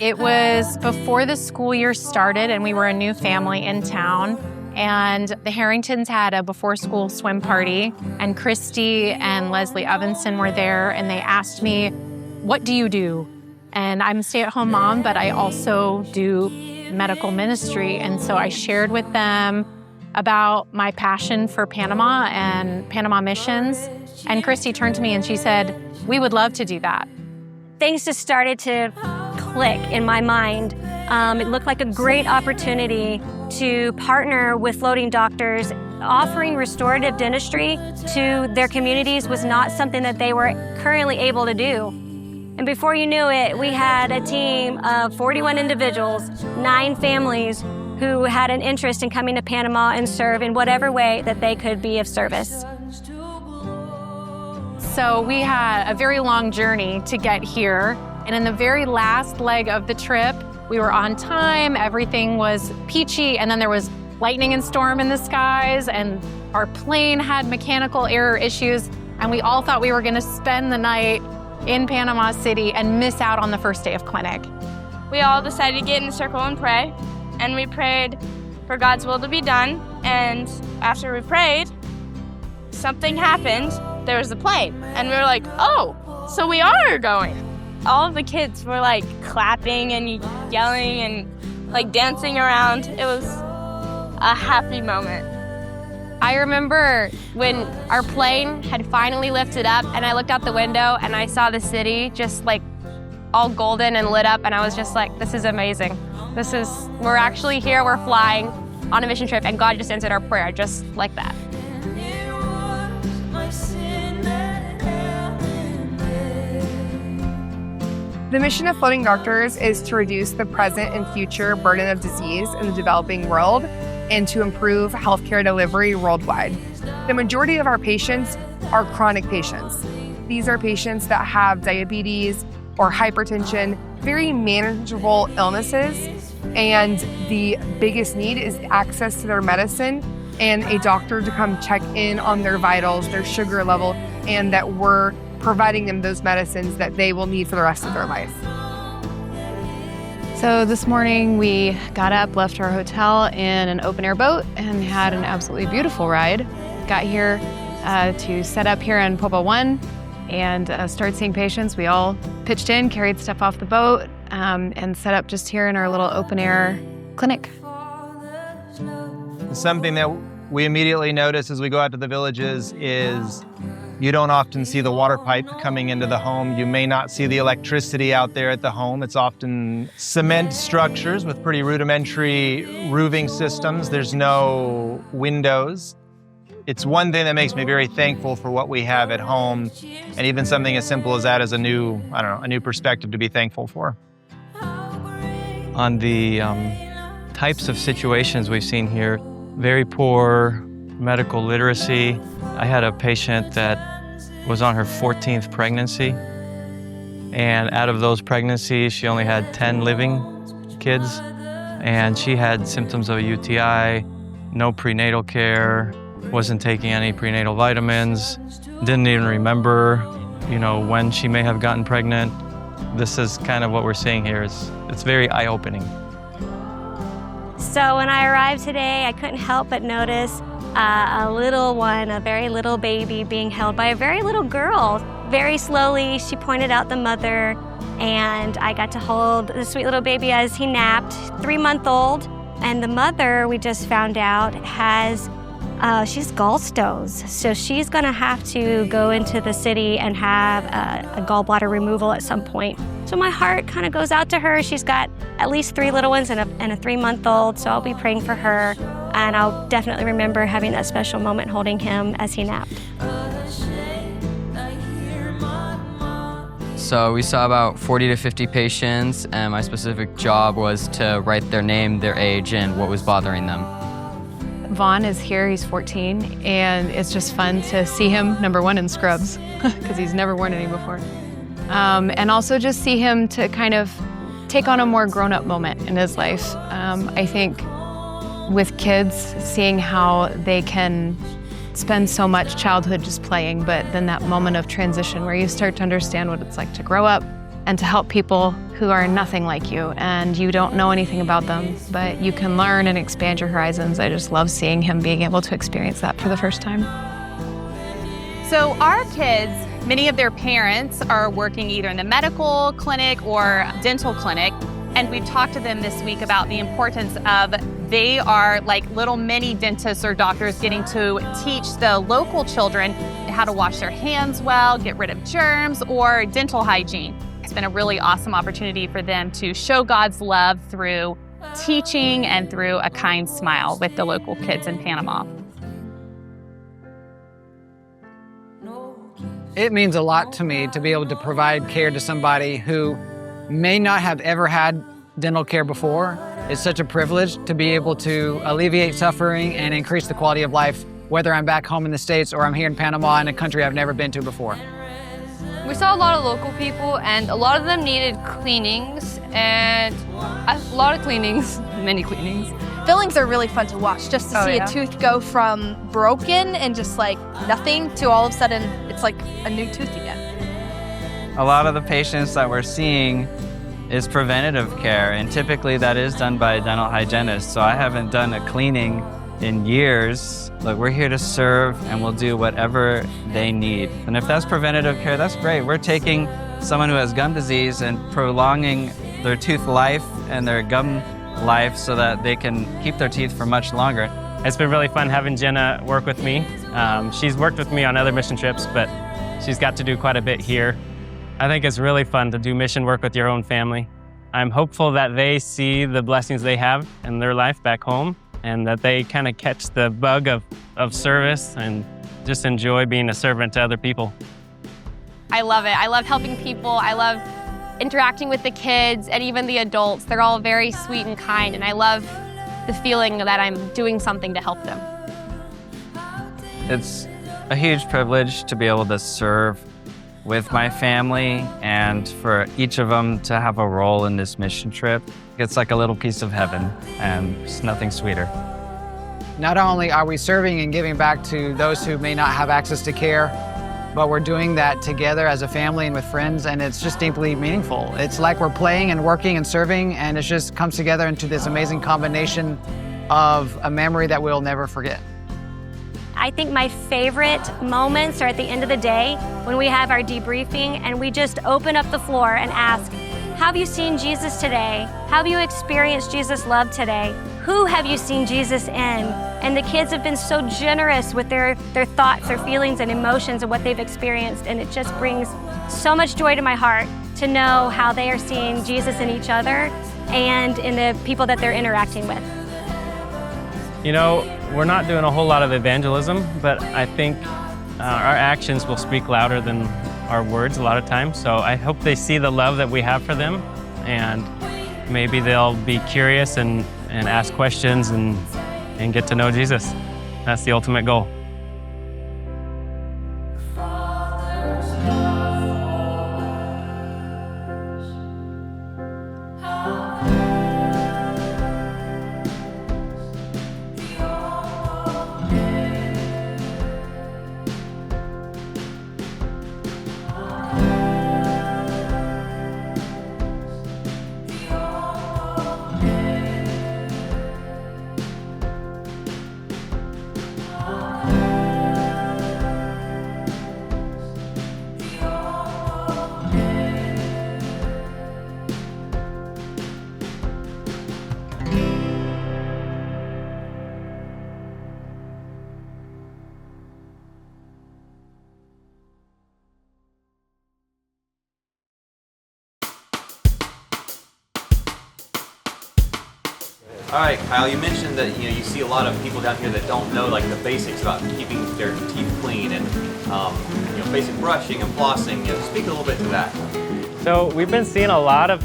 It was before the school year started and we were a new family in town. And the Harringtons had a before-school swim party, and Christy and Leslie Evanson were there, and they asked me, "What do you do?" And I'm a stay-at-home mom, but I also do medical ministry. And so I shared with them about my passion for Panama and Panama missions. And Christy turned to me and she said, "We would love to do that." Things just started to click in my mind. It looked like a great opportunity to partner with floating doctors. Offering restorative dentistry to their communities was not something that they were currently able to do. And before you knew it, we had a team of 41 individuals, 9 families who had an interest in coming to Panama and serve in whatever way that they could be of service. So we had a very long journey to get here. And in the very last leg of the trip, we were on time, everything was peachy, and then there was lightning and storm in the skies, and our plane had mechanical error issues, and we all thought we were gonna spend the night in Panama City and miss out on the first day of clinic. We all decided to get in a circle and pray, and we prayed for God's will to be done, and after we prayed, something happened. There was a plane, and we were like, oh, so we are going. All of the kids were like clapping and yelling and like dancing around. It was a happy moment. I remember when our plane had finally lifted up and I looked out the window and I saw the city just like all golden and lit up, and I was just like, this is amazing. We're actually here, we're flying on a mission trip, and God just answered our prayer just like that. The mission of floating doctors is to reduce the present and future burden of disease in the developing world and to improve healthcare delivery worldwide. The majority of our patients are chronic patients. These are patients that have diabetes or hypertension, very manageable illnesses, and the biggest need is access to their medicine and a doctor to come check in on their vitals, their sugar level, and that we're providing them those medicines that they will need for the rest of their life. So this morning we got up, left our hotel in an open air boat, and had an absolutely beautiful ride. Got here to set up here in Popa 1 and start seeing patients. We all pitched in, carried stuff off the boat, and set up just here in our little open air clinic. Something that we immediately notice as we go out to the villages is you don't often see the water pipe coming into the home. You may not see the electricity out there at the home. It's often cement structures with pretty rudimentary roofing systems. There's no windows. It's one thing that makes me very thankful for what we have at home, and even something as simple as that is a new perspective to be thankful for. On the types of situations we've seen here, very poor medical literacy. I had a patient that was on her 14th pregnancy, and out of those pregnancies, she only had 10 living kids, and she had symptoms of a UTI, no prenatal care, wasn't taking any prenatal vitamins, didn't even remember, when she may have gotten pregnant. This is kind of what we're seeing here. It's very eye-opening. So when I arrived today, I couldn't help but notice a little one, a very little baby being held by a very little girl. Very slowly, she pointed out the mother, and I got to hold the sweet little baby as he napped, 3-month-old. And the mother, we just found out, she's gallstones. So she's gonna have to go into the city and have a gallbladder removal at some point. So my heart kind of goes out to her. She's got at least 3 little ones and a 3-month-old, so I'll be praying for her. And I'll definitely remember having that special moment holding him as he napped. So we saw about 40 to 50 patients, and my specific job was to write their name, their age, and what was bothering them. Vaughn is here, he's 14, and it's just fun to see him, number one, in scrubs, because he's never worn any before. And also just see him to kind of take on a more grown-up moment in his life. I think with kids, seeing how they can spend so much childhood just playing, but then that moment of transition where you start to understand what it's like to grow up, and to help people who are nothing like you and you don't know anything about them, but you can learn and expand your horizons. I just love seeing him being able to experience that for the first time. So our kids, many of their parents are working either in the medical clinic or dental clinic, and we've talked to them this week about the importance of they are like little mini dentists or doctors getting to teach the local children how to wash their hands well, get rid of germs, or dental hygiene. It's been a really awesome opportunity for them to show God's love through teaching and through a kind smile with the local kids in Panama. It means a lot to me to be able to provide care to somebody who may not have ever had dental care before. It's such a privilege to be able to alleviate suffering and increase the quality of life, whether I'm back home in the States or I'm here in Panama in a country I've never been to before. We saw a lot of local people, and a lot of them needed cleanings, and a lot of cleanings, many cleanings. Fillings are really fun to watch, just to see a tooth go from broken and just like nothing to all of a sudden it's like a new tooth again. A lot of the patients that we're seeing is preventative care, and typically that is done by a dental hygienist. So I haven't done a cleaning in years. Look, we're here to serve, and we'll do whatever they need. And if that's preventative care, that's great. We're taking someone who has gum disease and prolonging their tooth life and their gum life so that they can keep their teeth for much longer. It's been really fun having Jenna work with me. She's worked with me on other mission trips, but she's got to do quite a bit here. I think it's really fun to do mission work with your own family. I'm hopeful that they see the blessings they have in their life back home and that they kind of catch the bug of service and just enjoy being a servant to other people. I love it. I love helping people. I love interacting with the kids and even the adults. They're all very sweet and kind, and I love the feeling that I'm doing something to help them. It's a huge privilege to be able to serve with my family and for each of them to have a role in this mission trip. It's like a little piece of heaven, and it's nothing sweeter. Not only are we serving and giving back to those who may not have access to care, but we're doing that together as a family and with friends, and it's just deeply meaningful. It's like we're playing and working and serving, and it just comes together into this amazing combination of a memory that we'll never forget. I think my favorite moments are at the end of the day when we have our debriefing and we just open up the floor and ask, have you seen Jesus today? Have you experienced Jesus' love today? Who have you seen Jesus in? And the kids have been so generous with their thoughts, their feelings and emotions and what they've experienced, and it just brings so much joy to my heart to know how they are seeing Jesus in each other and in the people that they're interacting with. You know, we're not doing a whole lot of evangelism, but I think our actions will speak louder than our words a lot of times. So I hope they see the love that we have for them, and maybe they'll be curious and ask questions and get to know Jesus. That's the ultimate goal. All right, Kyle, you mentioned that you see a lot of people down here that don't know like the basics about keeping their teeth clean and basic brushing and flossing. Speak a little bit to that. So we've been seeing a lot of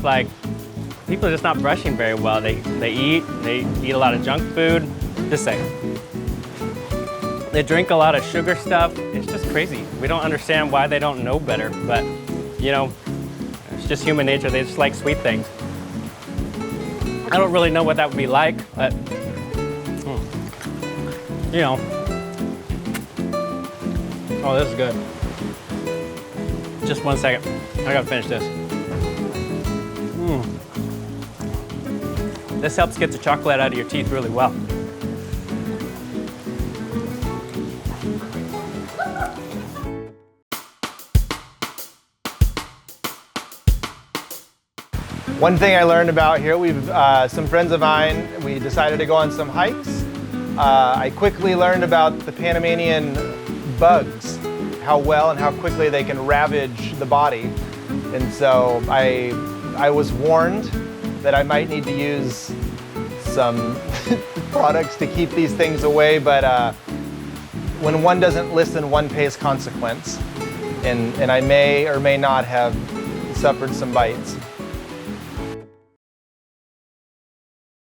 people just not brushing very well. They eat a lot of junk food. Just saying. They drink a lot of sugar stuff. It's just crazy. We don't understand why they don't know better, but it's just human nature. They just like sweet things. I don't really know what that would be like, but Oh, this is good. Just 1 second. I gotta finish this. This helps get the chocolate out of your teeth really well. One thing I learned about here, some friends of mine, we decided to go on some hikes. I quickly learned about the Panamanian bugs, how well and how quickly they can ravage the body. And so I was warned that I might need to use some products to keep these things away, but when one doesn't listen, one pays consequence. And I may or may not have suffered some bites.